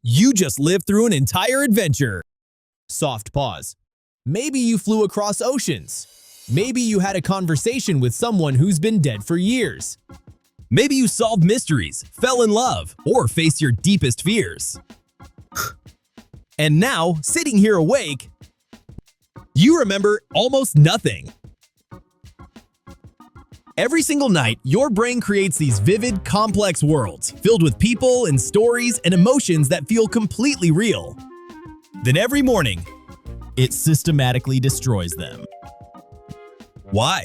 You just lived through an entire adventure. Soft pause. Maybe you flew across oceans. Maybe you had a conversation with someone who's been dead for years. Maybe you solved mysteries, fell in love, or faced your deepest fears. And now, sitting here awake, you remember almost nothing. Every single night, your brain creates these vivid, complex worlds filled with people and stories and emotions that feel completely real. Then every morning, it systematically destroys them. Why?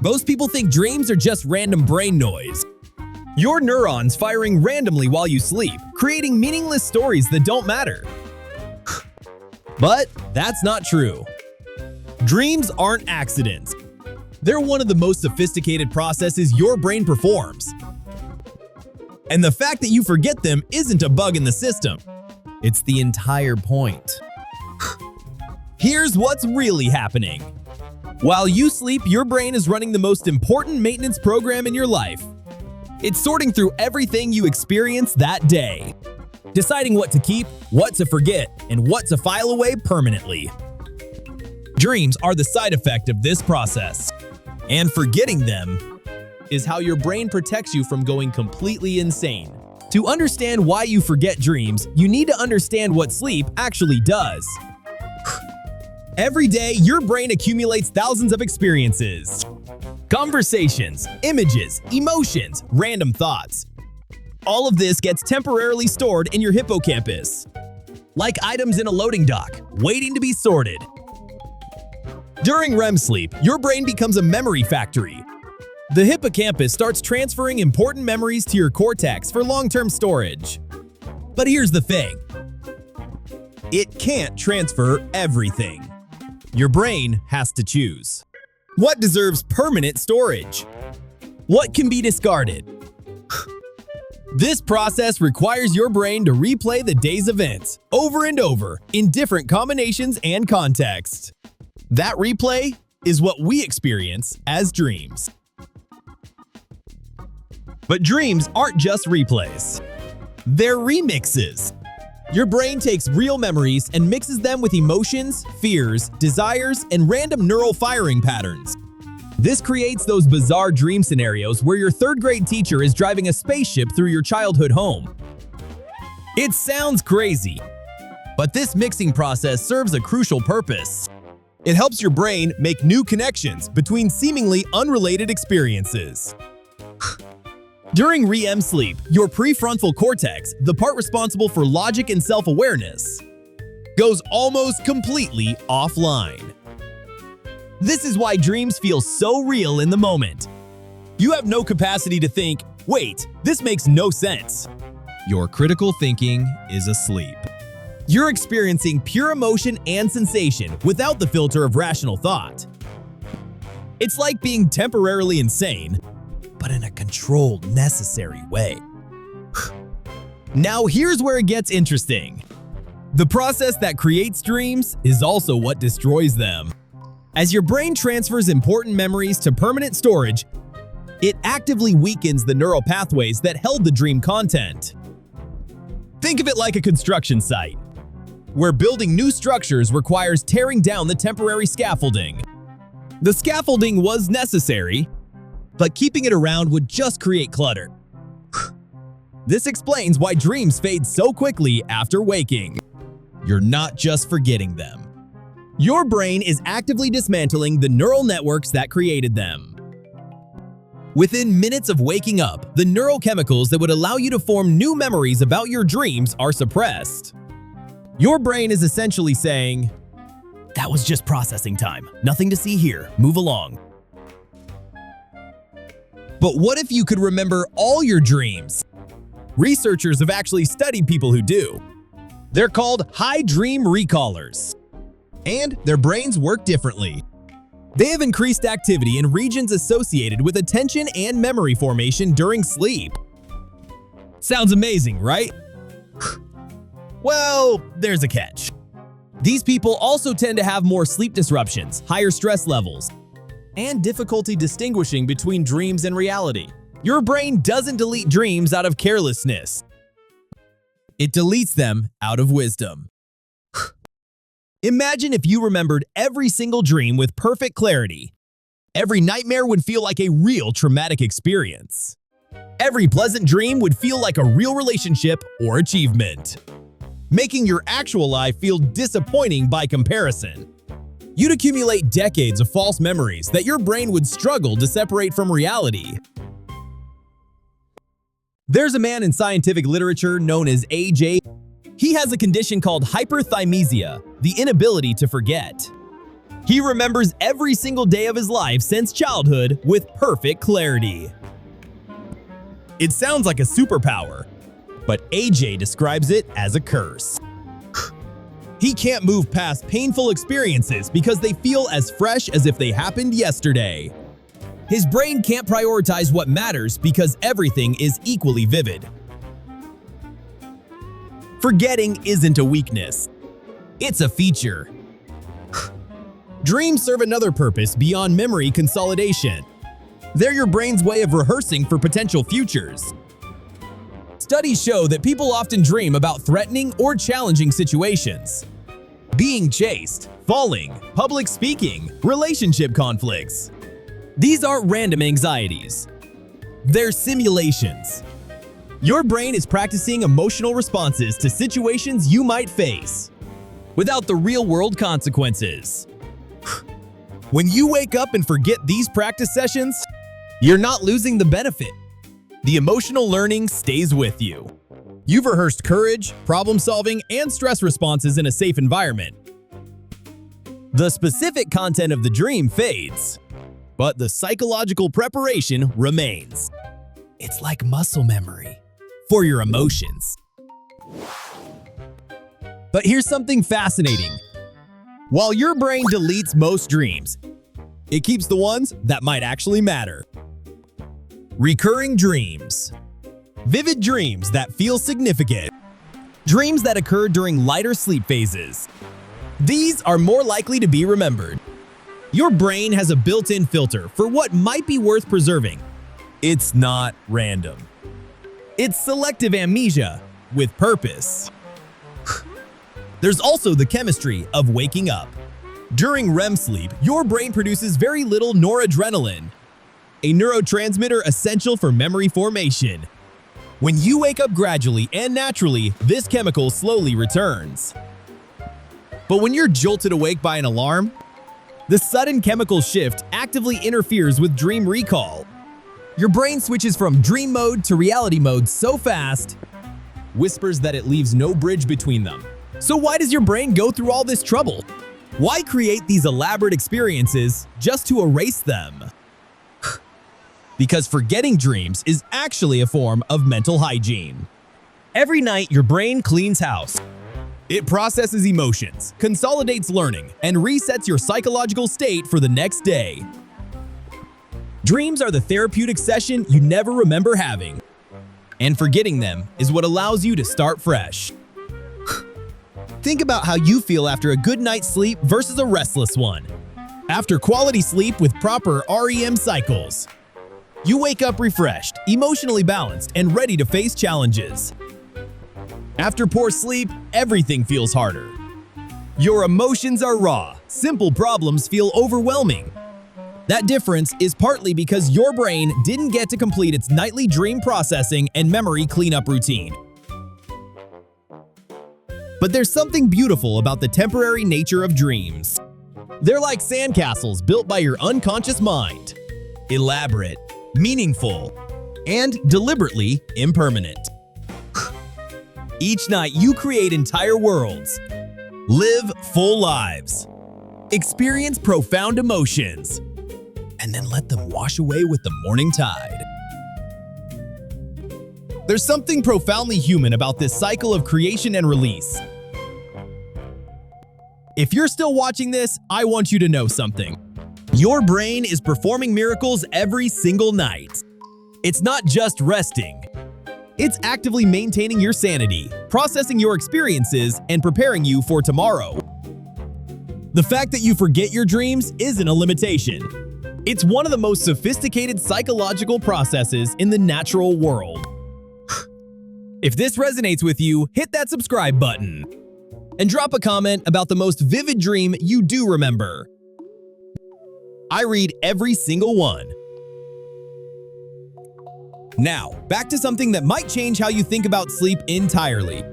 Most people think dreams are just random brain noise. Your neurons firing randomly while you sleep, creating meaningless stories that don't matter. But that's not true. Dreams aren't accidents. They're one of the most sophisticated processes your brain performs. And the fact that you forget them isn't a bug in the system. It's the entire point. Here's what's really happening. While you sleep, your brain is running the most important maintenance program in your life. It's sorting through everything you experience that day, deciding what to keep, what to forget, and what to file away permanently. Dreams are the side effect of this process. And forgetting them is how your brain protects you from going completely insane. To understand why you forget dreams, you need to understand what sleep actually does. Every day, your brain accumulates thousands of experiences. Conversations, images, emotions, random thoughts. All of this gets temporarily stored in your hippocampus, like items in a loading dock, waiting to be sorted. During REM sleep, your brain becomes a memory factory. The hippocampus starts transferring important memories to your cortex for long-term storage. But here's the thing. It can't transfer everything. Your brain has to choose. What deserves permanent storage? What can be discarded? This process requires your brain to replay the day's events over and over in different combinations and contexts. That replay is what we experience as dreams. But dreams aren't just replays. They're remixes. Your brain takes real memories and mixes them with emotions, fears, desires, and random neural firing patterns. This creates those bizarre dream scenarios where your third-grade teacher is driving a spaceship through your childhood home. It sounds crazy, but this mixing process serves a crucial purpose. It helps your brain make new connections between seemingly unrelated experiences. During REM sleep, your prefrontal cortex, the part responsible for logic and self-awareness, goes almost completely offline. This is why dreams feel so real in the moment. You have no capacity to think, wait, this makes no sense. Your critical thinking is asleep. You're experiencing pure emotion and sensation without the filter of rational thought. It's like being temporarily insane, but in a controlled, necessary way. Now here's where it gets interesting. The process that creates dreams is also what destroys them. As your brain transfers important memories to permanent storage, it actively weakens the neural pathways that held the dream content. Think of it like a construction site, where building new structures requires tearing down the temporary scaffolding. The scaffolding was necessary, but keeping it around would just create clutter. This explains why dreams fade so quickly after waking. You're not just forgetting them. Your brain is actively dismantling the neural networks that created them. Within minutes of waking up, the neurochemicals that would allow you to form new memories about your dreams are suppressed. Your brain is essentially saying, "That was just processing time. Nothing to see here. Move along." But what if you could remember all your dreams? Researchers have actually studied people who do. They're called high dream recallers, and their brains work differently. They have increased activity in regions associated with attention and memory formation during sleep. Sounds amazing, right? Well, there's a catch. These people also tend to have more sleep disruptions, higher stress levels, and difficulty distinguishing between dreams and reality. Your brain doesn't delete dreams out of carelessness. It deletes them out of wisdom. Imagine if you remembered every single dream with perfect clarity. Every nightmare would feel like a real traumatic experience. Every pleasant dream would feel like a real relationship or achievement, making your actual life feel disappointing by comparison. You'd accumulate decades of false memories that your brain would struggle to separate from reality. There's a man in scientific literature known as AJ. He has a condition called hyperthymesia, the inability to forget. He remembers every single day of his life since childhood with perfect clarity. It sounds like a superpower, but AJ describes it as a curse. He can't move past painful experiences because they feel as fresh as if they happened yesterday. His brain can't prioritize what matters because everything is equally vivid. Forgetting isn't a weakness. It's a feature. Dreams serve another purpose beyond memory consolidation. They're your brain's way of rehearsing for potential futures. Studies show that people often dream about threatening or challenging situations. Being chased, falling, public speaking, relationship conflicts. These aren't random anxieties. They're simulations. Your brain is practicing emotional responses to situations you might face, without the real-world consequences. When you wake up and forget these practice sessions, you're not losing the benefit. The emotional learning stays with you. You've rehearsed courage, problem-solving, and stress responses in a safe environment. The specific content of the dream fades, but the psychological preparation remains. It's like muscle memory for your emotions. But here's something fascinating. While your brain deletes most dreams, it keeps the ones that might actually matter. Recurring dreams. Vivid dreams that feel significant. Dreams that occur during lighter sleep phases. These are more likely to be remembered. Your brain has a built-in filter for what might be worth preserving. It's not random. It's selective amnesia with purpose. There's also the chemistry of waking up. During REM sleep, your brain produces very little noradrenaline, a neurotransmitter essential for memory formation. When you wake up gradually and naturally, this chemical slowly returns. But when you're jolted awake by an alarm, the sudden chemical shift actively interferes with dream recall. Your brain switches from dream mode to reality mode so fast, whispers that it leaves no bridge between them. So why does your brain go through all this trouble? Why create these elaborate experiences just to erase them? Because forgetting dreams is actually a form of mental hygiene. Every night, your brain cleans house. It processes emotions, consolidates learning, and resets your psychological state for the next day. Dreams are the therapeutic session you never remember having. And forgetting them is what allows you to start fresh. Think about how you feel after a good night's sleep versus a restless one. After quality sleep with proper REM cycles, you wake up refreshed, emotionally balanced, and ready to face challenges. After poor sleep, everything feels harder. Your emotions are raw, simple problems feel overwhelming. That difference is partly because your brain didn't get to complete its nightly dream processing and memory cleanup routine. But there's something beautiful about the temporary nature of dreams. They're like sandcastles built by your unconscious mind. Elaborate, meaningful, and deliberately impermanent. Each night you create entire worlds. Live full lives. Experience profound emotions. And then let them wash away with the morning tide. There's something profoundly human about this cycle of creation and release. If you're still watching this, I want you to know something. Your brain is performing miracles every single night. It's not just resting. It's actively maintaining your sanity, processing your experiences, and preparing you for tomorrow. The fact that you forget your dreams isn't a limitation. It's one of the most sophisticated psychological processes in the natural world. If this resonates with you, hit that subscribe button. And drop a comment about the most vivid dream you do remember. I read every single one. Now, back to something that might change how you think about sleep entirely.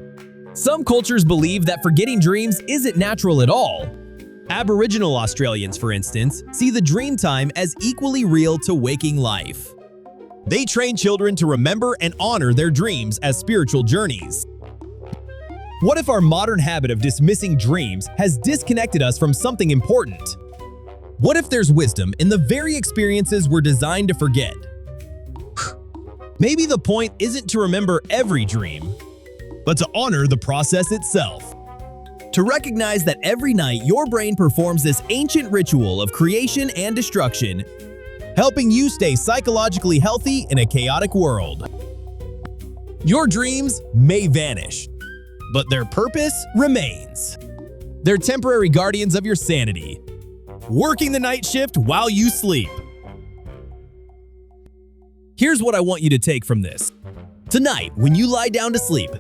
Some cultures believe that forgetting dreams isn't natural at all. Aboriginal Australians, for instance, see the dream time as equally real to waking life. They train children to remember and honor their dreams as spiritual journeys. What if our modern habit of dismissing dreams has disconnected us from something important? What if there's wisdom in the very experiences we're designed to forget? Maybe the point isn't to remember every dream, but to honor the process itself. To recognize that every night your brain performs this ancient ritual of creation and destruction, helping you stay psychologically healthy in a chaotic world. Your dreams may vanish, but their purpose remains. They're temporary guardians of your sanity, working the night shift while you sleep. Here's what I want you to take from this. Tonight, when you lie down to sleep,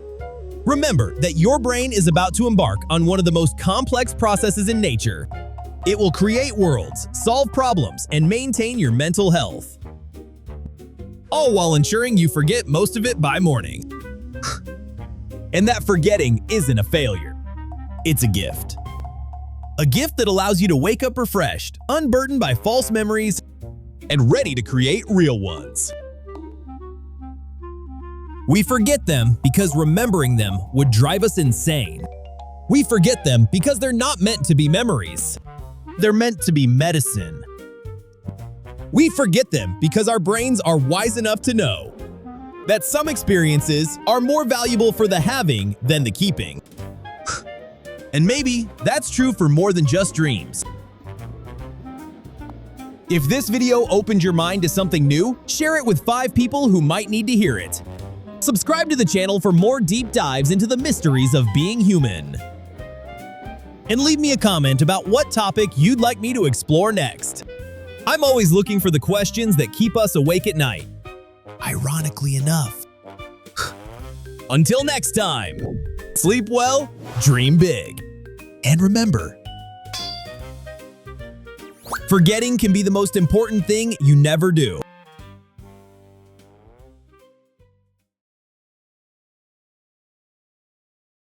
remember that your brain is about to embark on one of the most complex processes in nature. It will create worlds, solve problems, and maintain your mental health. All while ensuring you forget most of it by morning. And that forgetting isn't a failure. It's a gift. A gift that allows you to wake up refreshed, unburdened by false memories, and ready to create real ones. We forget them because remembering them would drive us insane. We forget them because they're not meant to be memories. They're meant to be medicine. We forget them because our brains are wise enough to know that some experiences are more valuable for the having than the keeping. And maybe that's true for more than just dreams. If this video opened your mind to something new, share it with 5 people who might need to hear it. Subscribe to the channel for more deep dives into the mysteries of being human. And leave me a comment about what topic you'd like me to explore next. I'm always looking for the questions that keep us awake at night. Ironically enough. Until next time, sleep well, dream big. And remember, forgetting can be the most important thing you never do.